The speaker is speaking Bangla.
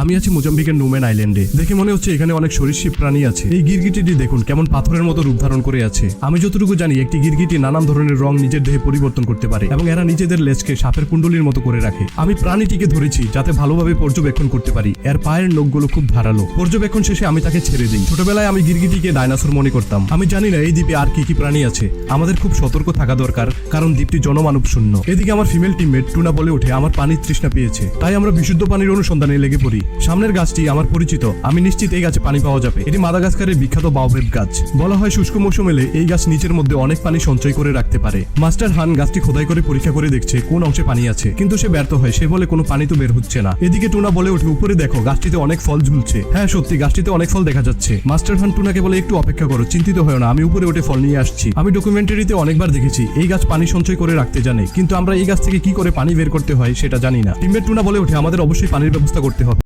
আমি আছি মোজাম্বিকের নুমেন আইল্যান্ডে। দেখে মনে হচ্ছে এখানে অনেক সরীসৃপ প্রাণী আছে। এই গিরগিটিটি দেখুন কেমন পাথরের মতো রূপ ধারণ করে আছে। আমি যতটুকু জানি একটি গিরগিটি নানান ধরনের রং নিজের দেহে পরিবর্তন করতে পারে এবং এরা নিজেদের লেজকে সাপের কুণ্ডলীর মতো করে রাখে। আমি প্রাণীটিকে ধরেছি যাতে ভালোভাবে পর্যবেক্ষণ করতে পারি। এর পায়ের নখগুলো খুব ধারালো। পর্যবেক্ষণ শেষে আমি তাকে ছেড়ে দিই। ছোটবেলায় আমি গিরগিটিকে ডাইনোসর মনে করতাম। আমি জানি না এই দ্বীপে আর কি কি প্রাণী আছে। আমাদের খুব সতর্ক থাকা দরকার, কারণ দ্বীপটি জনমানব শূন্য। এদিকে আমার ফিমেল টিমমেট টুনা বলে ওঠে আমার পানির তৃষ্ণা পেয়েছে, তাই আমরা বিশুদ্ধ পানির অনুসন্ধানে লেগে পড়ি। সামনের গাছটি আমার পরিচিত, আমি নিশ্চিত এই গাছে পানি পাওয়া যাবে। এটি মাদাগাস্কারের বিখ্যাত বাওবেব গাছ। বলা হয় শুষ্ক মৌসুম এলে এই গাছ নিচের মধ্যে অনেক পানি সঞ্চয় করে রাখতে পারে। মাস্টার হান গাছটি খোদাই করে পরীক্ষা করে দেখছে কোন অংশে পানি আছে, কিন্তু সে ব্যর্থ হয়। সে বলে কোনো পানি তো বের হচ্ছে না। এদিকে টুনা বলে ওঠে উপরে দেখো, গাছটিতে অনেক ফল ঝুলছে। হ্যাঁ সত্যি, গাছটিতে অনেক ফল দেখা যাচ্ছে। মাস্টার হান টুনাকে বলে একটু অপেক্ষা করো, চিন্তিত হয় না, আমি উপরে উঠে ফল নিয়ে আসছি। আমি ডকুমেন্টারিতে অনেকবার দেখেছি এই গাছ পানি সঞ্চয় করে রাখতে জানে, কিন্তু আমরা এই গাছ থেকে কি করে পানি বের করতে হয় সেটা জানি না। টিমমেট টুনা বলে ওঠে আমাদের অবশ্যই পানির ব্যবস্থা করতে হবে।